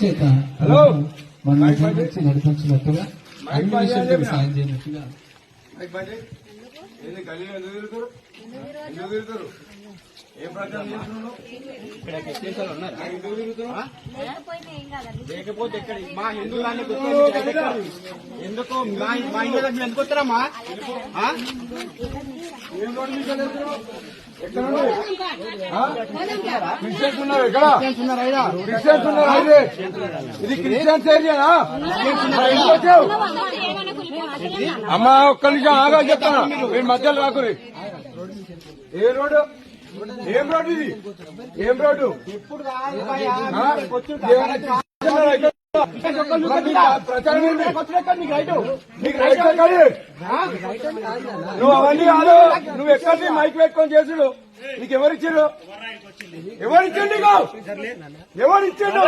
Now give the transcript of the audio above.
చేత మన నుంచి నడిపించినట్టుగా అన్ని విషయాలకు సాయం చేయనట్టుగా ఏ ప్రచారం చేస్తున్నావు? లేకపోతే ఎక్కడ మా హిందువులన్నీ ఎందుకు మా హిందువులకు ఎందుకు వస్తారమ్మా? ఏం రోడ్డు మీద వెళ్తున్నావు? ఎక్కడ క్రిస్టియన్స్ ఉన్నారు? ఎక్కడ క్రిస్టియన్స్ ఉన్నారు? అయితే ఇది క్రిస్టియన్స్ ఏరియానా? అమ్మా ఒక్క నిమిషం ఆగా చెప్తాను, మీరు మధ్యలో రాకురి. ఏ రోడ్డు? ఏం రోడ్డు ఇది? ఏం రోడ్డు? ప్రచారం నువ్వు అవన్నీ కాదు, నువ్వు ఎక్కడి మైక్ పెట్టుకొని చేసుడు. నీకు ఎవరిచ్చారు? ఎవరిచ్చిండు? ఎవరిచ్చిండు?